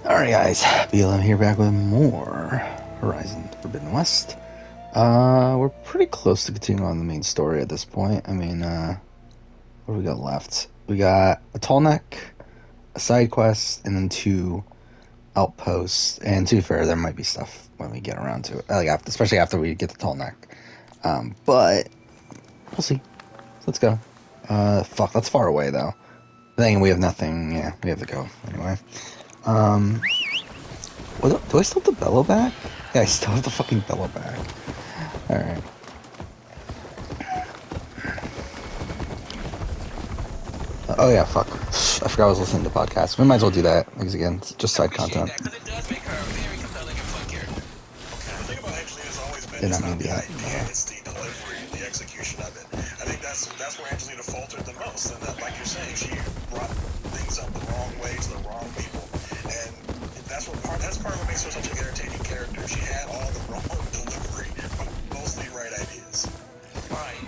Alright guys, BLM here back with more Horizon Forbidden West. We're pretty close to continuing on the main story at this point. I mean, what do we got left? We got a tall neck, a side quest, and then 2 outposts. And to be fair, there might be stuff when we get around to it, especially after we get the tall neck. But we'll see. Let's go. Fuck, that's far away though. Then we have nothing. Yeah, we have to go anyway. Do I still have the bellow back? Yeah, I still have the fucking bellow back. Alright. Oh yeah, fuck. I forgot I was listening to podcasts. We might as well do that, because again, it's just side content. That, it does make her a very compelling and fun character. Okay. The thing about Angelina has always been Did it's not mean not the that. idea, it's the delivery, the execution of it. I think that's where Angelina faltered the most, and that, like you're saying, she brought things up the wrong way to the wrong people, and that's part of what makes her such an entertaining character. She had all the wrong delivery, but mostly right ideas. All right,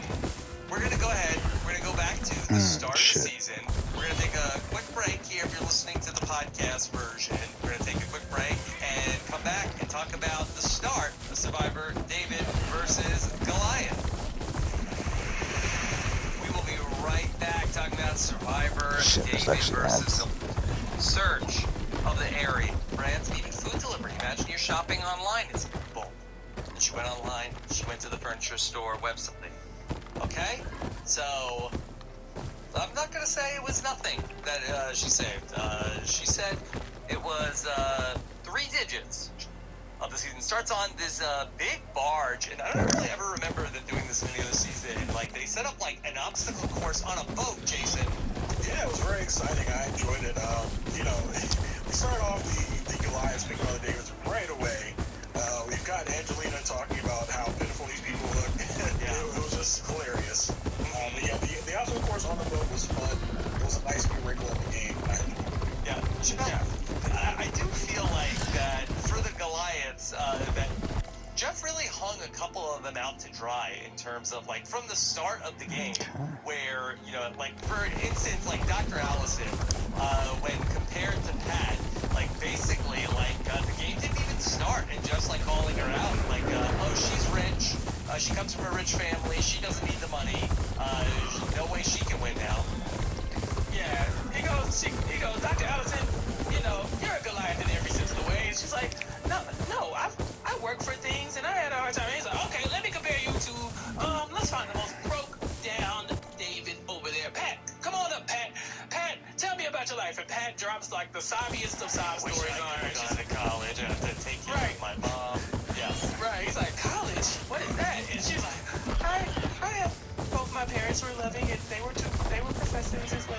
we're gonna go ahead. We're gonna go back to the start of the season. We're gonna take a quick break here. If you're listening to the podcast version, we're gonna take a quick break and come back and talk about the start of Survivor David versus Goliath. We will be right back talking about Survivor David versus search of the area. Brands needing food delivery. Imagine you're shopping online. It's boom. She went online. She went to the furniture store website. Okay, so I'm not gonna say it was nothing that she saved. She said it was 3 digits of the season. Starts on this big barge, and I don't really ever remember them doing this in the other season. Like they set up like an obstacle course on a boat, Jason. Yeah, it was very exciting. I enjoyed it. We started off the Goliath speaking about the Davids right away. We've got Angelina talking about how pitiful these people look. It was just hilarious. The obstacle course on the boat was fun. It was a nice new wrinkle in the game. I do feel like that for the Goliaths, that Jeff really hung a couple of them out to dry in terms of like from the start of the game, where like for instance, like Dr. Allison, when compared to Pat, like basically like the game didn't even start and just like calling her out, like oh she's rich, she comes from a rich family, she doesn't need the money, no way she can win now. Yeah, he goes, Dr. Allison, you're a Goliath in every sense of the way. She's like, no, I work for things and I had a hard time. He's like, okay, let me compare you to, let's find the most broke down David over there. Pat, come on up, Pat. Pat, tell me about your life. And Pat drops like the sobbiest of sob stories on her. Gone to college, I have to take care of my mom. Yeah. Right, he's like, college? What is that? And she's like, I have, both my parents were loving and they were professors as well.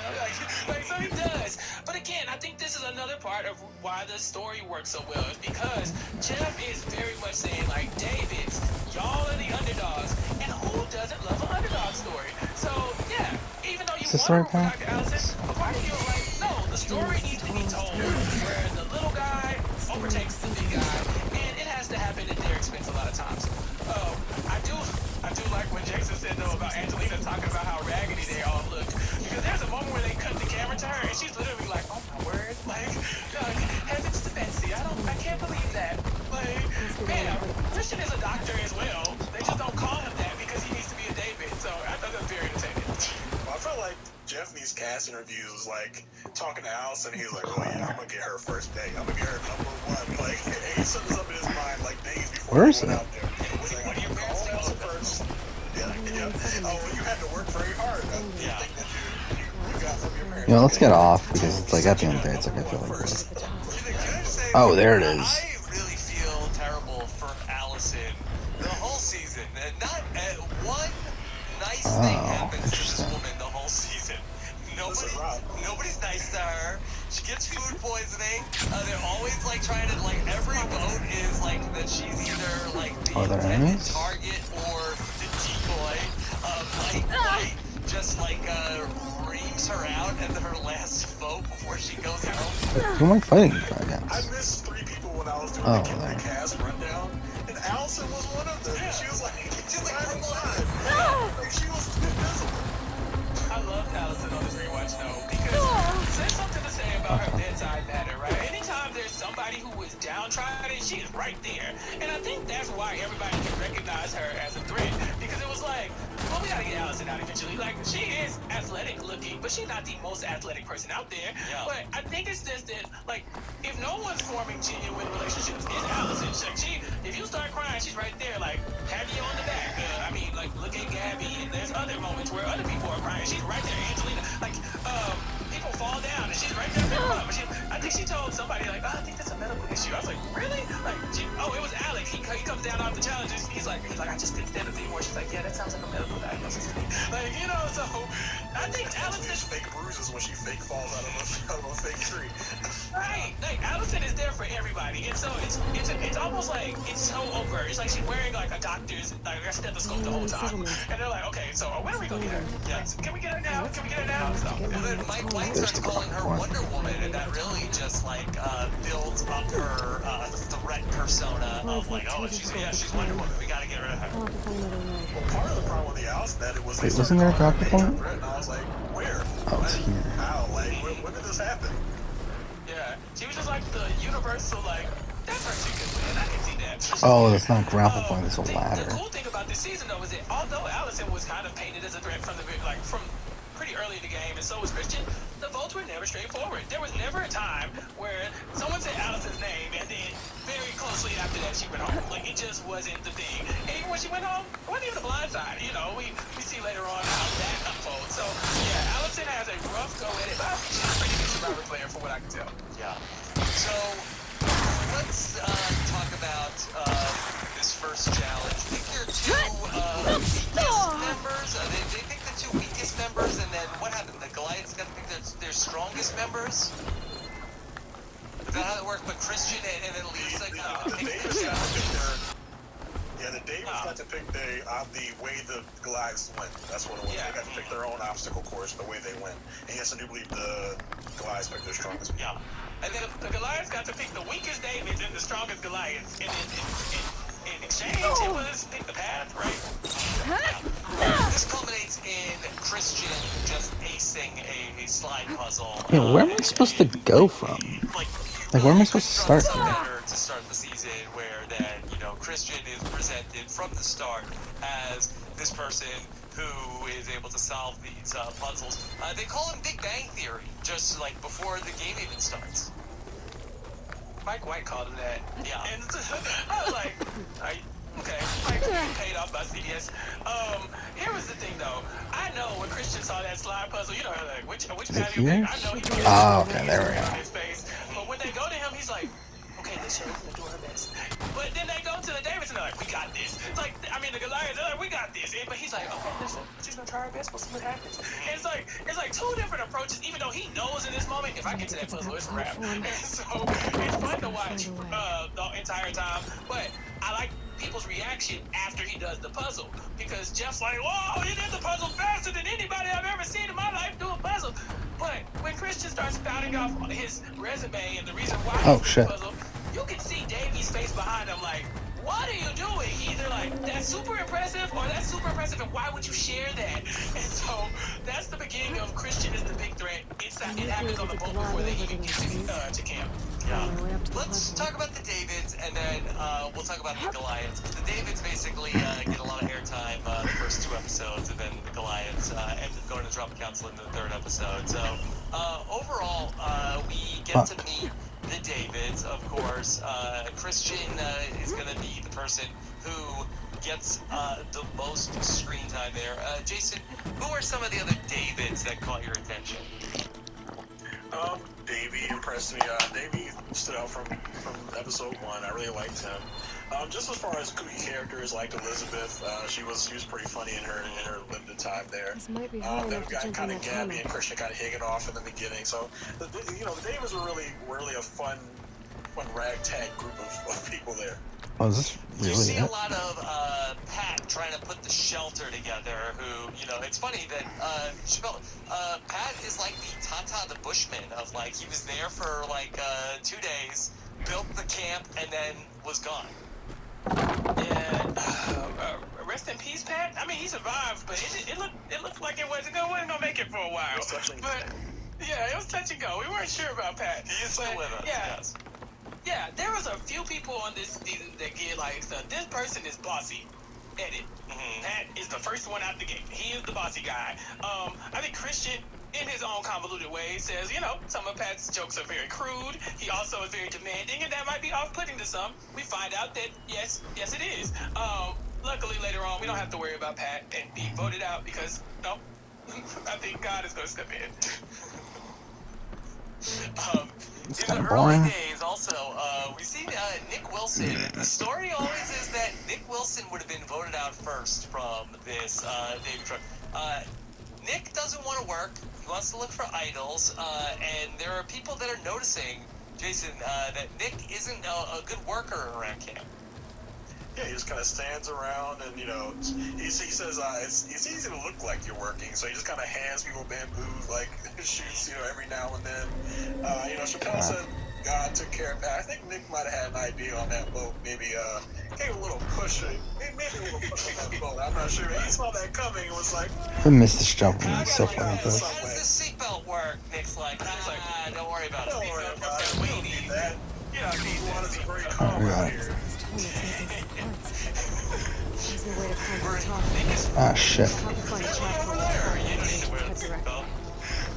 Like, so he does. But again, I think this is another part of why the story works so well, is because Jeff is very much saying, like, Davids, y'all are the underdogs, and who doesn't love an underdog story? So, yeah, even though you want to root for Dr. Allison, a part of you is like, no, the story needs to be told where the little guy overtakes the big guy, and it has to happen at their expense a lot of times. I do like when Jason said, though, about Angelina talking about how raggedy they all look, because there's a moment where they cut the camera to her, and she's literally like, oh my word, like heavens to Betsy, I can't believe that. Like, man, Christian is a doctor as well. They just don't call him that because he needs to be a David, so I thought that was very entertaining. Well, I felt like Jeff in these cast interviews, like, talking to Allison, he's like, oh yeah, I'm gonna get her first day. I'm gonna get her #1. Like, he set this up in his mind, like, days before he went out there. He's like, I'm gonna call Allison first. Yeah. Oh, well, you had to work very hard. Yeah. Thing that you got from your parents. Let's get off, because it's like, at the end of the day, it's like, I feel like... Oh, there it is. I really feel terrible for Allison the whole season. And not one nice thing happens to this woman the whole season. Nobody's nice to her. She gets food poisoning. They're always like trying to, like, every vote is like that she's either like the intended target or the decoy. Light just like reams her out at her last vote before she goes home. Who am I fighting against? I missed 3 people when I was doing the cast rundown, and Allison was one of them. She was like, I'm alive. Like, she was invisible. I loved Allison on this rewatch though, because there's something to say about her bedside manner, right? Anytime there's somebody anybody who was downtrodden, she is right there. And I think that's why everybody can recognize her as a threat, because it was like, well, we gotta get Allison out eventually. Like, she is athletic looking, but she's not the most athletic person out there. Yeah. But I think it's just that, like, if no one's forming genuine relationships, it's Allison. If you start crying, she's right there, like, pat you on the back. Like, look at Gabby, and there's other moments where other people are crying. She's right there, Angelina. Like, people fall down, and she's right there. I think she told somebody, like, oh, I think that's a medical issue. I was like, really? Like, it was Alex. He comes down off the challenges. He's like, I just couldn't stand it anymore. She's like, yeah, that sounds like a medical diagnosis to me. Like, so I think Alex is fake bruises when she fake falls out of a fake tree. Right. Like, Allison is there for everybody, and so it's almost like it's so overt. It's like she's wearing like a doctor's a stethoscope the whole time, and they're like, okay, so when are we gonna get her? Yeah. Can we get her now? Can we get her now? So, And then Mike White starts calling her Wonder Woman, and that really just builds up her threat persona of like, oh, she's Wonder Woman. We gotta get rid of her. Well, part of the problem with the Alice that it was. Wait, wasn't there a doctor point? And I was like, where? Oh, it's here. How? Like, when did this happen? yeah, she was just like the universal, like, that's her she could win. I can see that. Oh, that's not a grapple point, it's a The ladder. cool thing about this season, though, is that although Allison was kind of painted as a threat from pretty early in the game, and so was Christian, the votes were never straightforward. There was never a time where someone said Allison's name, and then very closely after that she went home. Like, it just wasn't the thing. And even when she went home, it wasn't even a blind side. We see later on how that unfolds. So, yeah, Allison has a rough go at it, but I think she's a pretty good survivor player from what I can tell. Yeah. So let's talk about this first challenge. Pick your two weakest members. They pick the two weakest members, and then what happened? The Goliaths got to pick their strongest members. Is that how it worked? But Christian and then Lisa got to pick their the Davids got to pick the way the Goliaths went. That's what it was. Yeah. They got to pick their own obstacle course, the way they went. And yes, I do believe the Goliaths picked their strongest. Yeah. And then the Goliaths got to pick the weakest Davids and the strongest Goliaths. And in exchange, it was pick the path, right? Yeah. This culminates in Christian just acing a slide puzzle. Yeah, where am I supposed to go from? Like, where am I supposed to start? Better to start the season where then, Christian is presented from the start as this person who is able to solve these puzzles. They call him Big Bang Theory, just like before the game even starts. Mike White called him that. Yeah. And I was like, okay, Mike getting paid off by CBS. Here was the thing though. I know when Christian saw that slide puzzle, like which path you pick. I know he can okay, there we go. His face. But when they go to him, he's like, okay, this show's gonna do her best. But then they go to the Davids and they're like, we got this. It's like, the Goliaths, they're like, we got this. But he's like, okay, listen, she's gonna try her best, we'll see what happens. And it's like two different approaches, even though he knows in this moment, if I get to that puzzle, it's a wrap. And so it's fun to watch the entire time. But I like people's reaction after he does the puzzle, because Jeff's like, whoa, he did the puzzle faster than anybody I've ever seen in my life do a puzzle. But when Christian starts spouting off his resume and the reason why he's doing the puzzle, you can see Davey's face behind him like, what are you doing? Either like, that's super impressive, or that's super impressive, and why would you share that? And so that's the beginning of Christian is the big threat. It happens on the boat before they even get to camp. Yeah. Let's talk about the Davids, and then we'll talk about the Goliaths. The Davids basically get a lot of airtime the first two episodes, and then the Goliaths end up going to drop council in the third episode. So overall, we get to meet the Davids, of course. Christian is going to be the person who gets the most screen time there. Jason, who are some of the other Davids that caught your attention? Davey impressed me. Davey stood out from episode 1. I really liked him. Just as far as kooky characters like Elizabeth, she was pretty funny in her limited time there. Then we got kind of Gabby and Christian kind of hit it off in the beginning. So the Davids were really a fun ragtag group of people there. Oh, is this really You see it? a lot of Pat trying to put the shelter together, who, it's funny that Pat is like the Tata the Bushman of, like, he was there for, 2 days, built the camp, and then was gone. And rest in peace, Pat. I mean, he survived, but it looked like it wasn't gonna make it for a while. But yeah, it was touch and go. We weren't sure about Pat. He is still with us, yes. Yeah, there was a few people on this season that get like, so this person is bossy. Edit. Pat is the first one out the gate. He is the bossy guy. I think Christian, in his own convoluted way, says, you know, some of Pat's jokes are very crude. He also is very demanding, and that might be off-putting to some. We find out that, yes, it is. Luckily, later on, we don't have to worry about Pat and being voted out because, no, I think God is going to step in. It's In kind the of early boring. days, also, we see Nick Wilson. The story always is that Nick Wilson would have been voted out first from this David truck. Nick doesn't want to work. He wants to look for idols, and there are people that are noticing, Jason, that Nick isn't a good worker around camp. Yeah, he just kind of stands around and, you know, he says it's easy to look like you're working, so he just kind of hands people bamboos, like, shoots, you know, every now and then. You know, Chappelle said God took care of Pat. I think Nick might have had an idea on that boat, maybe gave a little push, maybe a little push on that boat. I'm not sure. He saw that coming and was like, I missed this jump. It's so fucking How good. does the seatbelt work? Nick's like, don't worry about it. don't worry about it. We don't need that. You don't need Water that. is very calm got out it. here. There's no way to find the top. Ah, shit. Can't find chat from the top. You don't need to wear Head the direct. seatbelt.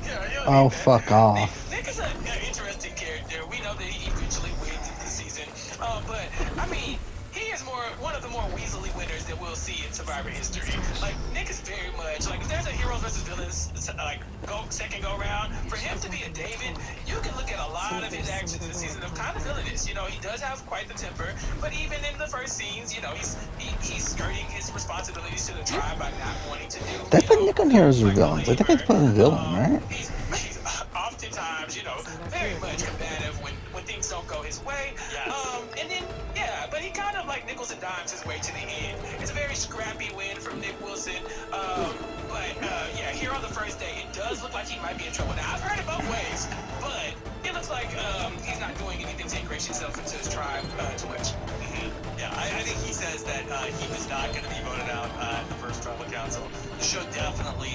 Yeah, you don't Oh, need that. fuck off. Nick is an interesting character. We know that he eventually wins this season. But, I mean, he is one of the more Weasley winners that we'll see in Survivor history. Like, Nick is very much, like, if there's a heroes versus villains, like, second go round, for him to be a David, you can look at a lot of his actions this season of kind of villainous. You know, he does have quite the temper, but even in the first scenes, you know, he's skirting his responsibilities to the tribe by not wanting to do. Did I put Nick on Heroes or Villains? I think I put him villain, right? He's oftentimes, you know, very much combative when things don't go his way. And then, yeah, but he kind of like nickels and dimes his way to the end. It's a very scrappy win from Nick Wilson. Yeah, here on the first day, it does look like he might be in trouble. Now, I've heard it both ways, but it looks like he's not doing anything to ingratiate himself into his tribe too much. Yeah, I think he says that he was not going to be voted out at the first tribal council. The show definitely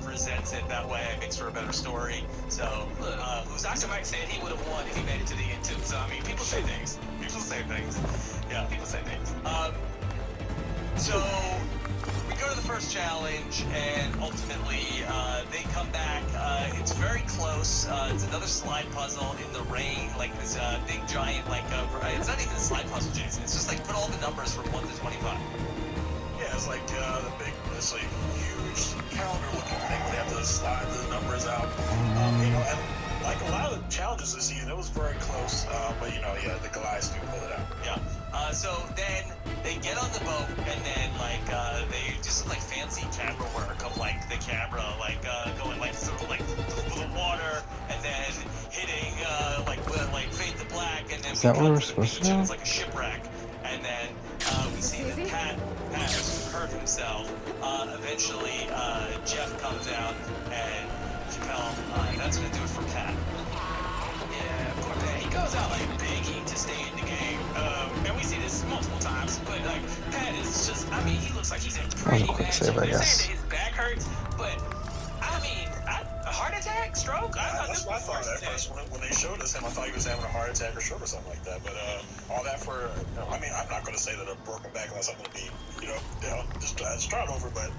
presents it that way. It makes for a better story. So, Dr. Mike said he would have won if he made it to the end too. So I mean, people say things. people say things. Yeah. People say things. So we go to the first challenge, and ultimately they come back. It's very close. It's another slide puzzle in the rain, like this big giant, like it's not even a slide puzzle, Jason. It's just like put all the numbers from 1 to 25. Yeah, it's like the big, this like huge calendar-looking thing where they have to slide the numbers out. You know, and like a lot of the challenges this season, it was very close. But you know, yeah, the Goliaths do pull it out. Yeah. So then they get on the boat, and then like they do some like fancy camera work of like the camera like going like through like the water, and then hitting like fade to black, and then Is that we what cut we're to the supposed to beach, and do? it's like a shipwreck, and then we see that Pat has hurt himself. Eventually, Jeff comes out, and Chappelle, that's gonna do it for Pat. Yeah, poor Pat. He goes out like begging to stay in the game. And we see this multiple times. But like Pat is just, I mean, he looks like he's in pretty quick bad save, shape. I They're guess. saying that his back hurts, but I mean, a heart attack, stroke. I thought That's this what I was thought heart at first attack. when they showed us him. I thought he was having a heart attack or stroke or something like that. But all that for, you know, I mean, I'm not going to say that a broken back unless I'm going to be, you know, just start over. But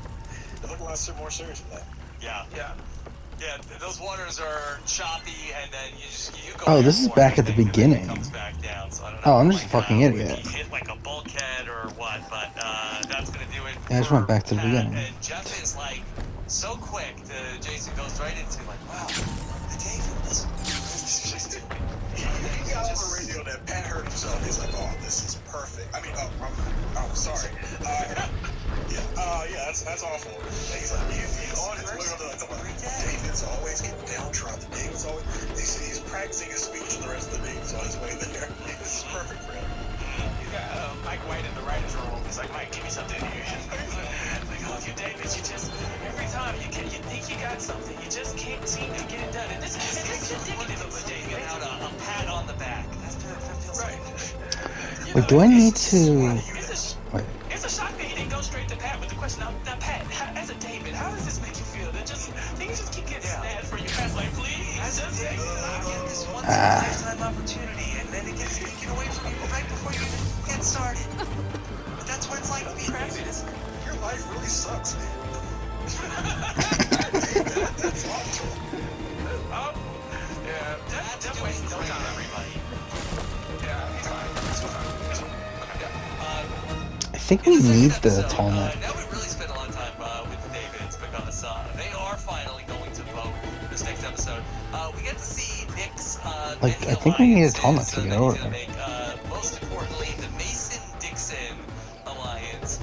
it looked a lot more serious than that. Yeah. Yeah. Yeah, those waters are choppy, and then you go. Oh, this is airborne, back I at the think, and then beginning. It comes back down, so I don't Oh, know. I'm just a fucking if idiot. He hit like a bulkhead or what, but that's gonna do it. Yeah, I just for went back to the Pat, beginning. And Jeff is like so quick. Jason goes right into like, wow, the Davids. He got on the radio that Pat hurt himself. He's like, oh, this is perfect. I mean, I'm sorry. Yeah, that's awful. And he's like, he's on his way on the David's always getting downtrodden. David's always, he's practicing his speech and the rest of the David's on his way there. This is perfect for him. He's got Mike White in the writer's room. He's like, Mike, give me something here. Like, oh, you David, you just, every time you think you got something, you just can't seem to get it done. And this is indicative of a David. Out a pat on the back. That feels Right. good. Wait, do I need to... Wait. It's a shock that he didn't go straight to Pat with the question. Now Pat, as a David, how does this make you feel? That just things just keep getting snapped for you. Pat's like, please, just say This once in a lifetime opportunity, and then everything gets taken away from you right before you even get started. But that's what it's like being human. Your life really sucks, man. That's awful. Oh, yeah. That's wasting no time, everybody. Yeah, he's fine. He's fine. Okay, yeah. I think we need the tall neck. Now we really spent a lot of time with David because they are finally going to vote this next episode. We get to see Nick's Like, I think we need a tall neck to get over there. there. Most importantly, the Mason-Dixon alliance.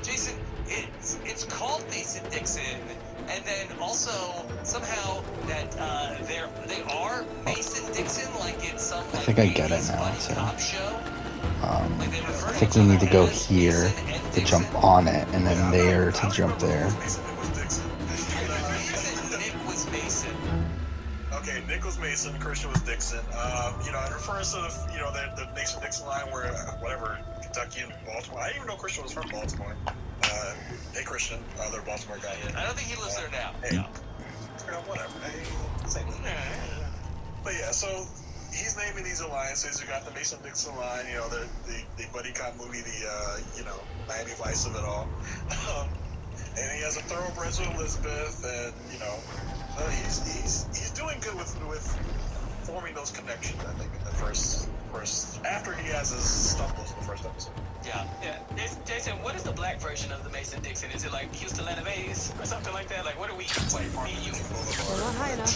Jason, it's called Mason-Dixon, and then also somehow that they are Mason-Dixon, like it's some I think I get it now, so. cop show. I think we need to go here to jump on it, and then there to jump there. Nick was Mason. Okay, Nick was Mason, Christian was Dixon. You know, it refers to the Mason-Dixon line where whatever, Kentucky and Baltimore. I didn't even know Christian was from Baltimore. Hey Christian, other Baltimore guy. I don't think he lives there now. Hey, whatever. Hey, same thing. But yeah, so he's naming these alliances. You got the Mason-Dixon line, you know, the buddy cop movie, the Miami Vice of it all. And he has a thoroughbreds with Elizabeth, and you know, he's doing good with forming those connections. I think in the first after he has his stumbles in the first episode. Yeah. Jason, what is the black version of the Mason-Dixon? Is it like Houston Atlanta Bays or something like that? Like, what are we? Like Me and you. They're not high enough.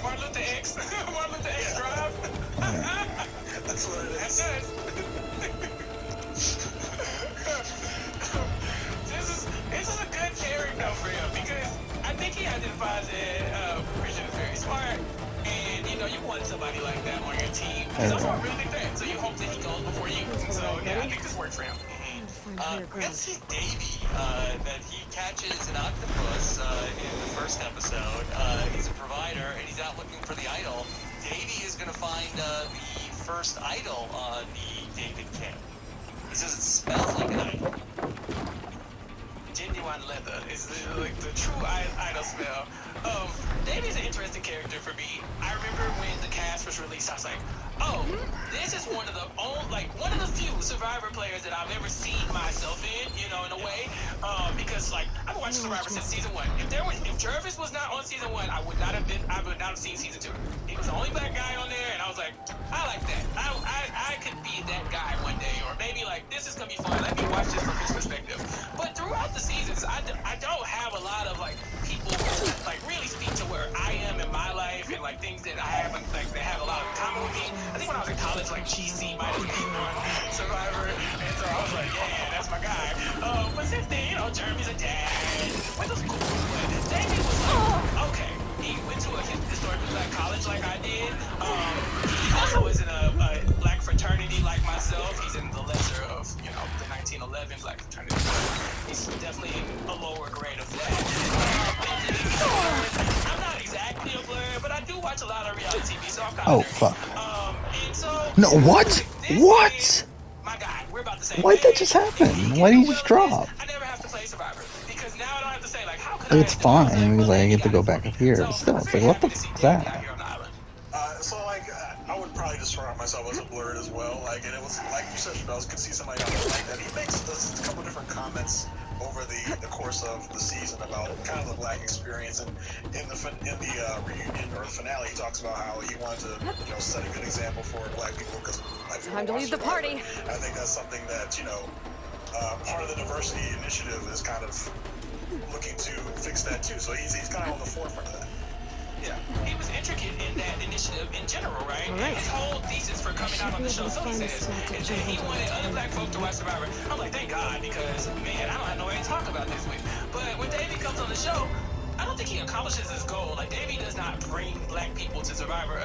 Martin Luther X. Martin Luther X Drive. That's what it is. That's it. This is a good character for him because I think he identifies that Christian is very smart, and you know you want somebody like that on your team. He's also a really big fan, so you hope that he goes before you. So yeah, I think this works for him. We got to see Davey, that he catches an octopus in the first episode. He's a provider, and he's out looking for the idol. Davey is going to find the first idol on the David camp. He says it smells like an idol. Genuine leather is like the true idol smell. Davey's an interesting character for me. I remember when the cast was released, I was like, oh, this is one of the few Survivor players that I've ever seen myself in, you know, in a way. Because like I've watched Survivor since season 1. If Jervis was not on season 1, I would not have seen season 2. He was the only black guy on there, and I was like, I like that. I could be that guy one day, or maybe like this is gonna be fun. Let me watch this from his perspective. But throughout the seasons, I don't have a lot of like people who like really speak to where I am in my life and like things that I haven't like that have a lot in common with me. I think when I was in college, like GC might have been on Survivor, and so I was like, yeah, that's my guy. But since then, you know, Jeremy's a dad. Went to school, but Jamie was like, okay. He went to a historically black college like I did. He also is in a black fraternity like myself. He's in the lesser of, you know, the 1911 black fraternity. He's definitely a lower grade of that. I'm not exactly a blur, but I do watch a lot of reality TV, so I'm kind of nerdy. Fuck. And so No, what? What? My God, we're about to say. Why'd that just happen? Why did you just drop? I never have to play Survivor because now I don't have to say like how could It's fine, because I get to go back up here, but still, it's like, what the fuck is that? So like, I would probably describe myself as a blurred as well. Like, and it was like you said, Chanel could see somebody out there like that. He makes a couple different comments over the course of the season about kind of the black experience, and in the reunion or the finale, he talks about how he wanted to set a good example for black people because time to leave the party. I think that's something that part of the diversity initiative is kind of looking to fix that too. So he's kind of on the forefront of that. Yeah, he was intricate in that initiative in general, right? His whole thesis for coming out on the show, so he says, is that he wanted other black folk to watch Survivor. I'm like, thank God, because, man, I don't have no way to talk about this with. But when Davey comes on the show, I don't think he accomplishes his goal. Like, Davey does not bring black people to Survivor,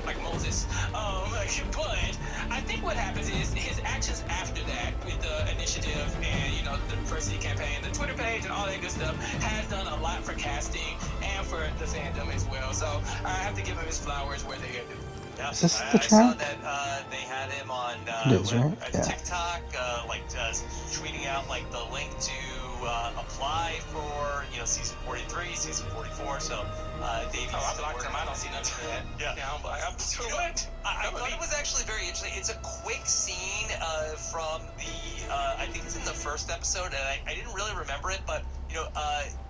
like Moses. But I think what happens is his actions after that with the initiative and, the diversity campaign, the Twitter page and all that good stuff has done a lot for casting and for the fandom as well. So I have to give him his flowers where they are due. Yeah, Is this the I saw track? that they had him on It is, right? Yeah. TikTok, tweeting out like the link to apply for season 43, season 44. So Davey's still working on Yeah. Yeah, I'm like, what? I thought it was actually very interesting. It's a quick scene from I think it's in the first episode, and I didn't really remember it, but,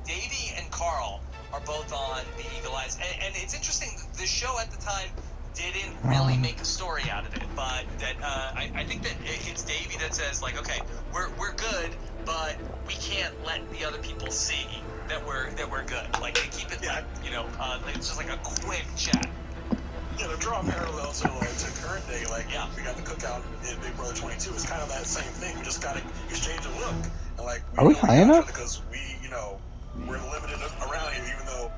Davy and Carl are both on the Eagle Eyes. And it's interesting, the show at the time didn't really make a story out of it, but that I think that it's Davy that says, like, okay, we're good, but we can't let the other people see that we're good. Like, they keep it like, it's just like a quick chat. Yeah, to draw a parallel to current day, like, we got the cookout in Big Brother 22. It's kind of that same thing. We just got to exchange a look. And, like, Are we high enough? Because we're limited around here, even though,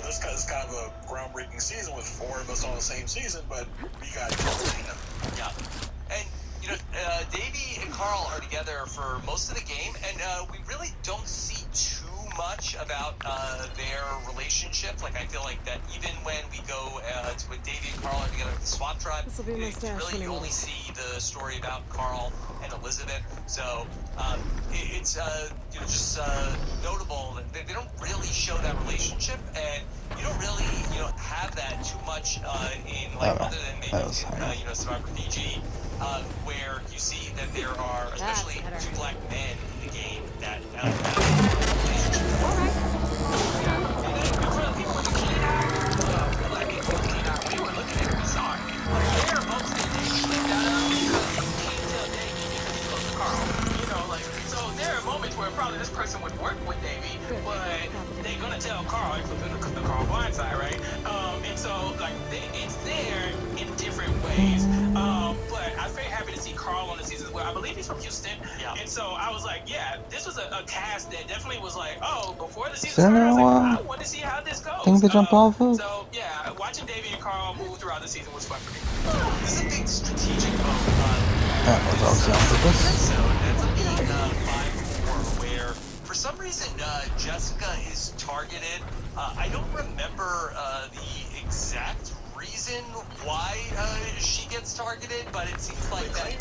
this is kind of a groundbreaking season with 4 of us on the same season, but we got each other. Yeah. And, Davy and Carl are together for most of the game, and we really don't see too much about their relationship. Like, I feel like that even when we go to when Davy and Carl are together with the SWAT tribe, This'll be my stash really when I you need only it. see the story about Carl and Elizabeth. So it's just notable that they don't really show that relationship, and you don't really have that too much in other than maybe Survivor Fiji, where you see that there are especially 2 black men in the game that For the people with the keen eye, for black people with the keen eye, we were looking at it, we saw it. Like, there are votes that Davey slipped out of because he can't tell Davey because he's close to Carl. So there are moments where probably this person would work with Davey, but they're gonna tell Carl, including the Carl blindside, right? And so, like, it's there in different ways. But I'm very happy to see Carl on the season as well. I believe he's from Houston. Yeah. And so I was like, yeah, this was a cast that definitely was like, oh, before the season started, I was like, I want to see how this goes. Thing to jump off of? So, yeah, watching Davey and Carl move throughout the season was fun for me. this is a big strategic vote. That was also on purpose. So that's a big 5-4 where, for some reason, Jessica is targeted. I don't remember the exact reason why she gets targeted, but it seems like they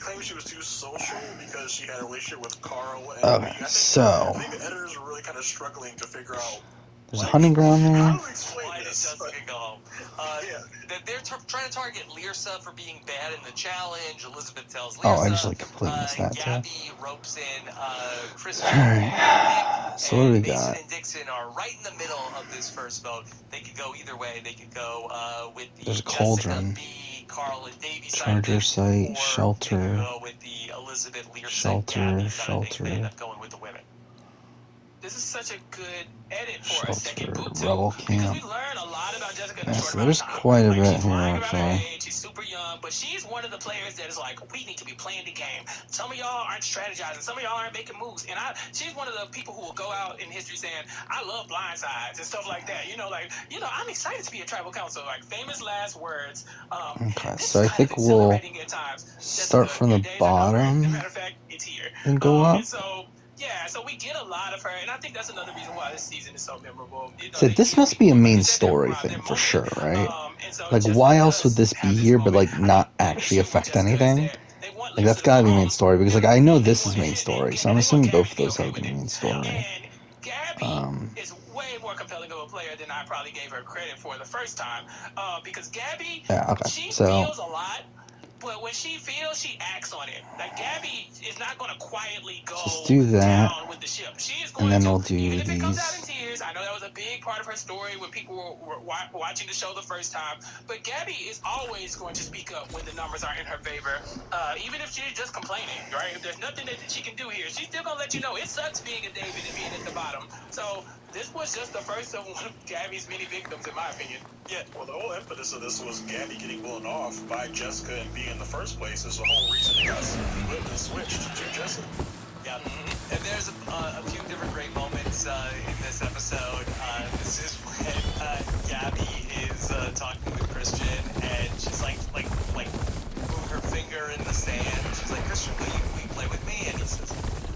claim she was too social because she had a relationship with Carl. And Okay, I so think the editors were really kind of struggling to figure out. there's a hunting ground How there. do we explain why did this? Jessica go home? That they're trying to target Lyrsa for being bad in the challenge. Elizabeth tells Lyrsa. Oh, I just completely missed that too. Gabby ropes in Christian. Alright, so what do we Mason got? and Dixon are right in the middle of this first vote. They could go either way. They could go with the There's a Jessica cauldron. B, Carl and Davey Charger side of it, site, or shelter. they could go with the Elizabeth, Lyrsa, Shelter, Gabby side of shelter. things. They end up going with the women. This is such a good edit for a second boot too, Rebel because camp. we learn a lot about Jessica in a Yeah, short so amount there's of time. quite a Like, bit she's here, lying about her actually. age, she's super young, but she's one of the players that is like, we need to be playing the game. Some of y'all aren't strategizing, some of y'all aren't making moves, and she's one of the people who will go out in history saying, I love blindsides and stuff like that. I'm excited to be a tribal council, like famous last words. Okay, This so is I kind think of we'll exhilarating at times. start Jessica, from your the days are numbered. As a bottom matter of fact, it's here. and go up. And so, yeah, so we get a lot of her, and I think that's another reason why this season is so memorable. So this must be a main story thing for sure, right? Like, why else would this be here, but like not actually affect anything? Like, that's gotta be main story because like I know this is main story, so I'm assuming both of those have to be main story. And Gabby is way more compelling of a player than I probably gave her credit for the first time, because Gabby, she feels a lot. But when she feels, she acts on it. Like, Gabby is not going to quietly go down with the ship. She is going and then to, we'll do even if it comes these. out in tears. I know that was a big part of her story when people were watching the show the first time. But Gabby is always going to speak up when the numbers are in her favor, even if she's just complaining, right? If there's nothing that she can do here, she's still going to let you know it sucks being a David and being at the bottom. So this was just the first of one of Gabby's many victims, in my opinion. Yeah, well, the whole impetus of this was Gabby getting blown off by Jessica and being in the first place. Is the whole reason they got flipped and switched to Jessica. Yeah, and there's a few different great moments in this episode. This is when Gabby is talking with Christian, and she's like move her finger in the sand. She's like, Christian, will you play with me? And he says,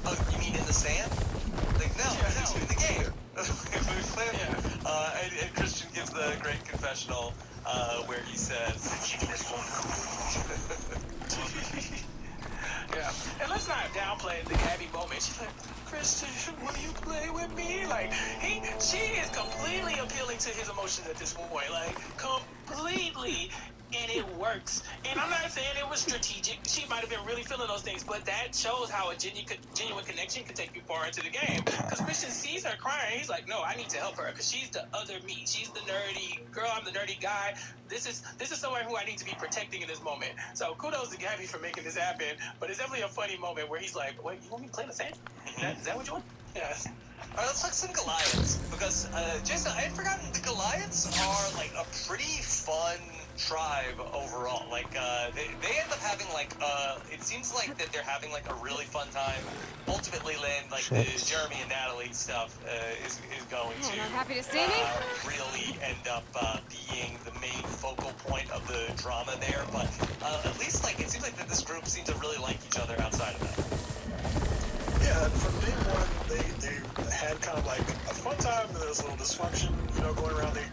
oh, you mean in the sand? Like, no, in the game. And Christian gives the great confessional where he says, yeah, and let's not downplay the Gabby moment. She's like, Christian, will you play with me? Like, she is completely appealing appealing to his emotions at this point, like completely, and it works. And I'm not saying it was strategic. She might have been really feeling those things, but that shows how a genuine connection can take you far into the game. Because Christian sees her crying, he's like, no, I need to help her because she's the other me. She's the nerdy girl. I'm the nerdy guy. This is someone who I need to be protecting in this moment. So kudos to Gabby for making this happen. But it's definitely a funny moment where he's like, wait, you want me to play the same? Is that what you want? Yes. All right, let's talk some Goliaths, because, Jason, I had forgotten the Goliaths are, like, a pretty fun tribe overall. Like, they end up having, like, it seems like that they're having, like, a really fun time. Ultimately, land, like, the Jeremy and Natalie stuff is going to not happy to see me? really end up being the main focal point of the drama there. But at least, like, it seems like that this group seems to really like each other outside of that. Yeah, from day one, they had kind of like a fun time, and there was a little dysfunction, going around. They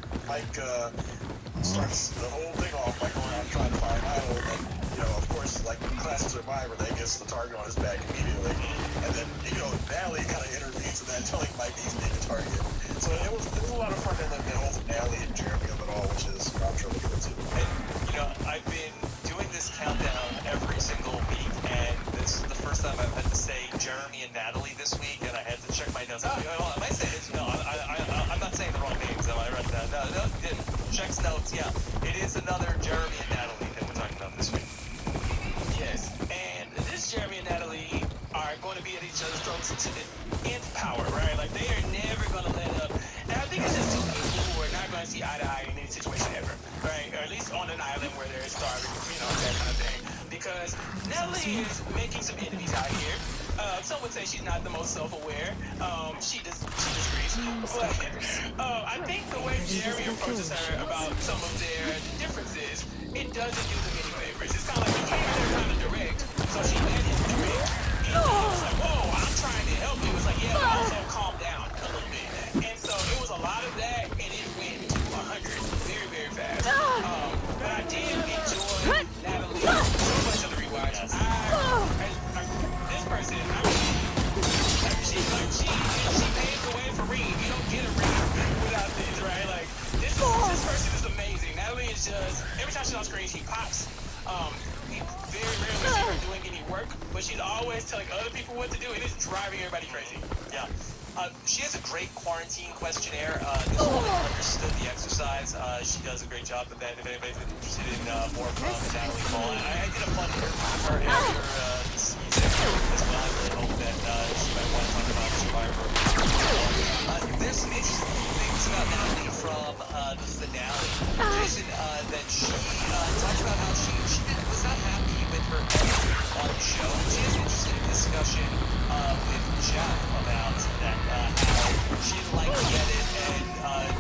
starts the whole thing off by going around trying to find Idol, and of course, like classic Survivor, that gets the target on his back immediately, and then Natalie kind of intervenes in that, telling Mike he's being a target. So it was a lot of fun, and then the whole Natalie and Jeremy of it all, which is I'm sure we'll get into. And I've been doing this countdown every single week, and this is the first time I've had to say Jeremy and Natalie this week, and I had to check my notes. Am I saying it? No, I'm not saying the wrong names. Am I right? No, checks notes. Yeah, it is another Jeremy and Natalie that we're talking about this week. Yes, and this Jeremy and Natalie are going to be at each other's throats to the nth power, right? Like, they are never going to let up. And I think it's just two people who are not going to see eye to eye in any situation ever, right? Or at least on an island where they're starving, that kind of thing. Because Natalie is making some enemies out here. Some would say she's not the most self-aware. She disagrees. But I think the way Jeremy approaches her about some of their differences, it doesn't do them any favors. It's kind of like he came in there kind of direct, so she let him direct. And he was like, whoa, I'm trying to help you. It was like, yeah, but also calm down a little bit. And so it was a lot of that, and it went to 100 very, very fast. But I did enjoy Natalie so much on the rewatch. This person, she paved the way for Reed. You don't get a Reed without this, right? Like, this person is amazing. Natalie is just, every time she's on screen, she pops. We very rarely see her doing any work, but she's always telling other people what to do, and it's driving everybody crazy. Yeah. She has a great quarantine questionnaire. This woman understood the exercise. She does a great job of that. If anybody's interested in more from Natalie Ball, I did a fun interview with her after this season as well. I really hope that she might want to talk about Survivor. There's some interesting things about Natalie from the finale. Jason, that she talked about how she was not happy with her editing on the show. She has an interesting discussion with Jeff about that, how she didn't like to get it, and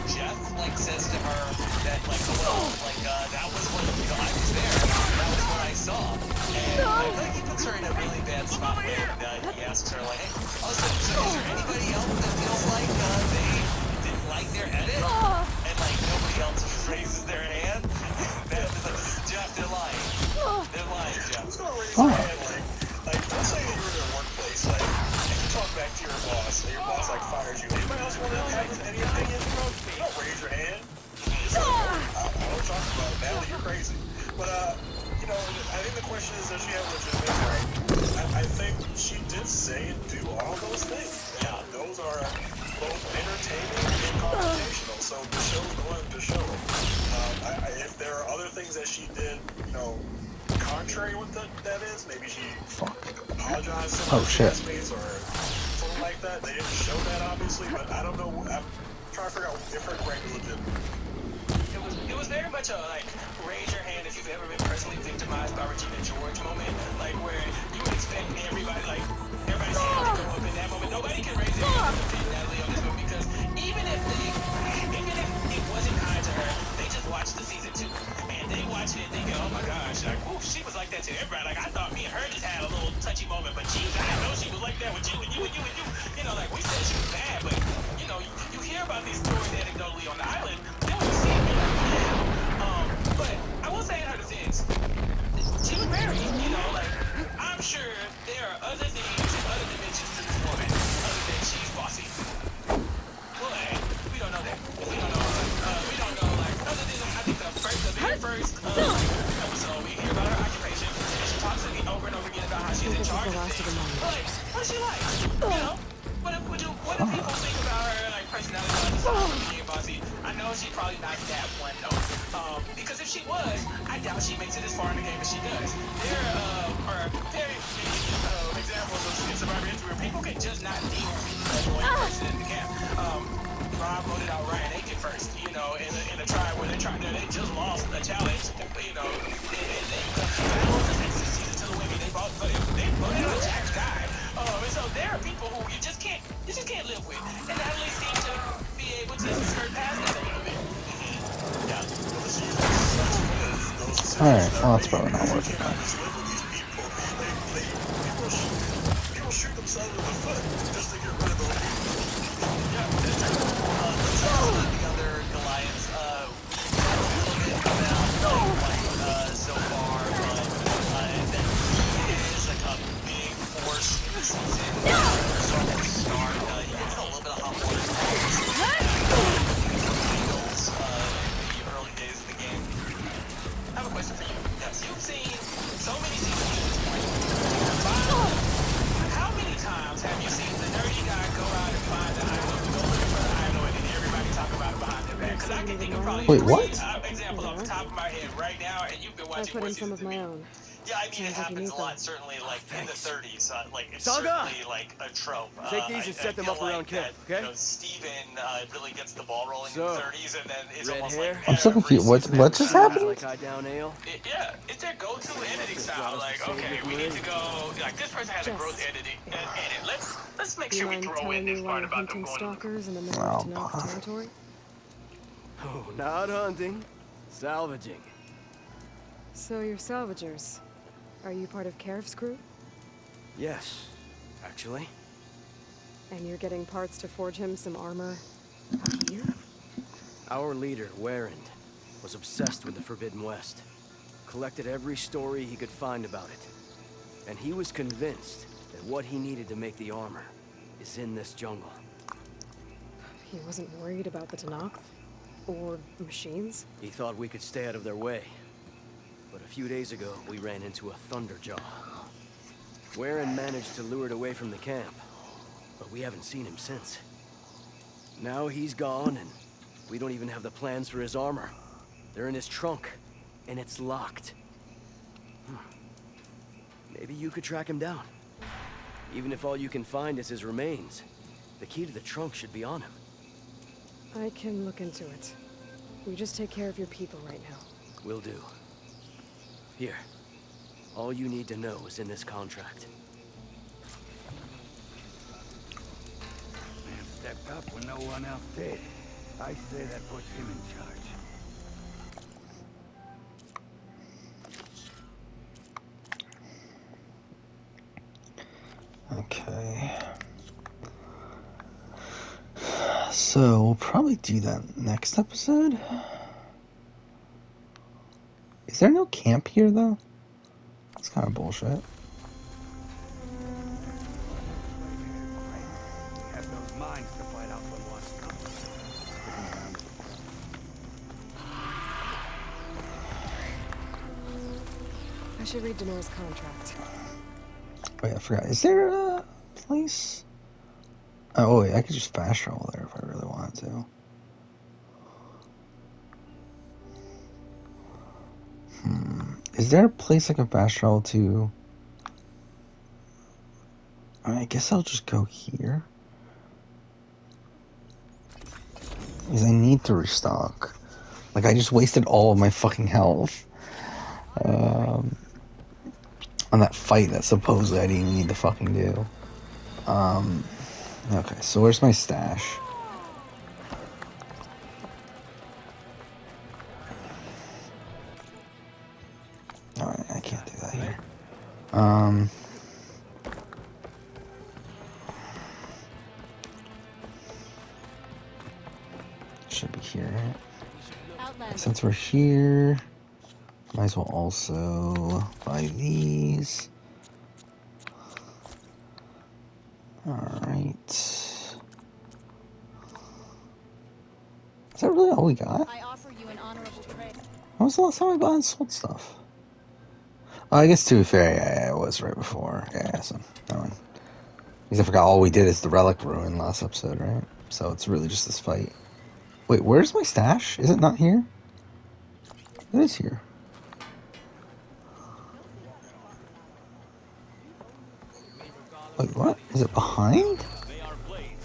Jeff says to her that that was what I was there, that was what I saw, and I think he puts her in a really bad spot when he asks her hey, so is there anybody else that feels like they didn't like their edit, and nobody else raises their hand? Jeff, they're lying, Jeff. Who's gonna raise their hand? Let's say that you're in a workplace, and you talk back to your boss, and your boss fires you. Anybody else want to have any opinions, bro? You don't raise your hand. I don't know what you're talking about. Natalie, you're crazy. But I think the question is, does she have legitimate right? I think she did say and do all those things. Yeah, those are both entertaining and confrontational. So the show's going to show. If there are other things that she did, contrary with that is, maybe she apologized to her classmates or something like that. They didn't show that, obviously, but I don't know. I'm trying to figure out if her prank was legitimate. It was very much a raise your hand if you've ever been personally victimized by Regina George moment, where you would expect everybody's hand to go up in that moment. Nobody can raise their hand to defend Natalie on this one, because even if it wasn't kind to her, they just watched the season 2 and they watched it thinking, oh my gosh, she was like that to everybody. I thought me and her just had a little touchy moment, but geez, I didn't know she was like that with you and you and you and you. We said she was bad, but you hear about these stories anecdotally on the island, then when you see it, you're like, wow. But I will say in her defense, she was married, I'm sure there are other things and other dimensions to this woman other than she's bossy. But we don't know that. We don't know first episode, we hear about her occupation, and she talks to me over and over again about how she's in charge of things. Like, what's she like? You know? What do people think about her, like, personality-wise, being bossy? I know she's probably not that one, though. Because if she was, I doubt she makes it as far in the game as she does. There are very many examples of Survivor history where people can just not deal with the annoying person in the camp. Rob voted out Ryan Aiken first, you know, in a tribe where they just lost a challenge, you know, and that was the next season to the women. They voted on Jack's guy. And so there are people who you just can't live with, and Natalie seems to be able to skirt past that a little bit. Alright, well, that's probably not working. People shoot themselves in the foot just to get rid of those people. Yeah, that's true. The other Goliaths, we talked a little bit about so far, but that he is like a big force in the season. From the start, he gets a little bit of hot water in the early days of the game. I have a question for you. Yes, you've seen so many seasons at this point. How many times have you seen the nerdy guy go out and find the idol, go looking for the idol, and then everybody talk about it behind their back? Because I can think of probably Wait, what? Examples off the top of my head right now, and you've been I watching put more in some seasons of than my me. own. Yeah, I mean, it Sounds like you happens need a lot, them. certainly, like, in the 30s. Like, it's Saga! certainly, like, a trope. Take these and set them up around camp, okay? You know, Steven really gets the ball rolling in So, the 30s, and then it's red almost hair? like I'm so every confused. What season just after happened? Like high down ale? yeah, it's their go-to editing style. Like, okay, we need to go. Like, this person has a growth editing. Edit. Let's make Do you sure we mind throw telling in me this why part you're about them hunting going. stalkers in the middle Oh, of Tanakh boy. territory? Oh, not hunting. Salvaging. So you're salvagers. Are you part of Karif's crew? Yes, actually. And you're getting parts to forge him some armor here? Our leader, Warrand, was obsessed with the Forbidden West. Collected every story he could find about it. And he was convinced that what he needed to make the armor is in this jungle. He wasn't worried about the Tanakh? Or the machines? He thought we could stay out of their way. But a few days ago, we ran into a Thunderjaw. Warren managed to lure it away from the camp, but we haven't seen him since. Now he's gone, and we don't even have the plans for his armor. They're in his trunk, and it's locked. Maybe you could track him down. Even if all you can find is his remains, the key to the trunk should be on him. I can look into it. We just take care of your people right now. Will do. Here. All you need to know is in this contract. Man stepped up when no one else did. I say that puts him in charge. Okay. So we'll probably do that next episode. Is there no camp here though? It's kind of bullshit. We have those mines to fight out when one comes. I should read Daenerys' contract. Wait, I forgot. Is there a place? Oh wait, I could just fast travel there if I really wanted to. Is there a place I can fast travel to? I guess I'll just go here. Because I need to restock. Like, I just wasted all of my fucking health. On that fight that supposedly I didn't even need to fucking do. Okay, so where's my stash? Alright, I can't do that here. Should be here, right? Since we're here, might as well also buy these. Alright. Is that really all we got? I offer you an honorable trade. When was the last time I bought and sold stuff? Oh, I guess to be fair, yeah, it was right before. Yeah, so no one. Because I forgot all we did is the relic ruin last episode, right? So it's really just this fight. Wait, where's my stash? Is it not here? It is here. Wait, what? Is it behind?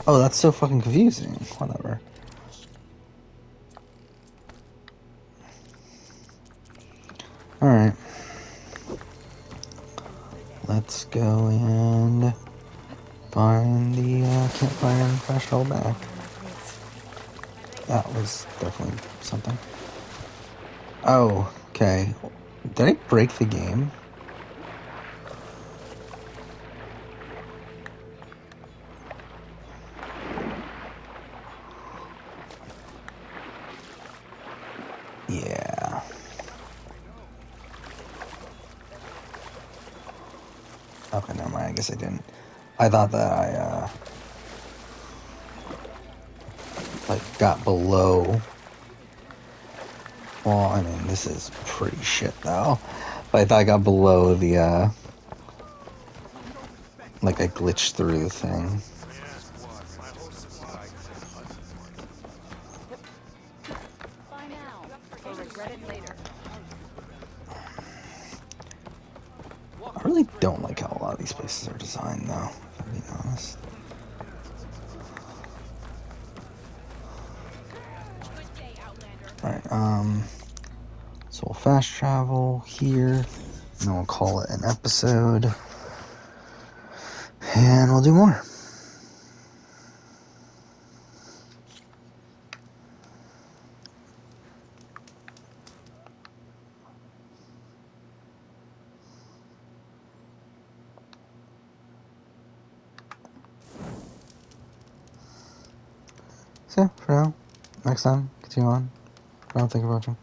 Oh, that's so fucking confusing. Whatever. Alright. Let's go and find the campfire and crash it all back. That was definitely something. Oh, okay. Did I break the game? Yeah. Okay, never mind. I guess I didn't. I thought that I, like, got below. Well, I mean, this is pretty shit, though. But I thought I got below the, like, I glitched through the thing. I really don't like how a lot of these places are designed, though, if I'm being honest. Alright, so we'll fast travel here, and then we'll call it an episode, and we'll do more. So, for now, next time, continue on. I don't think about you.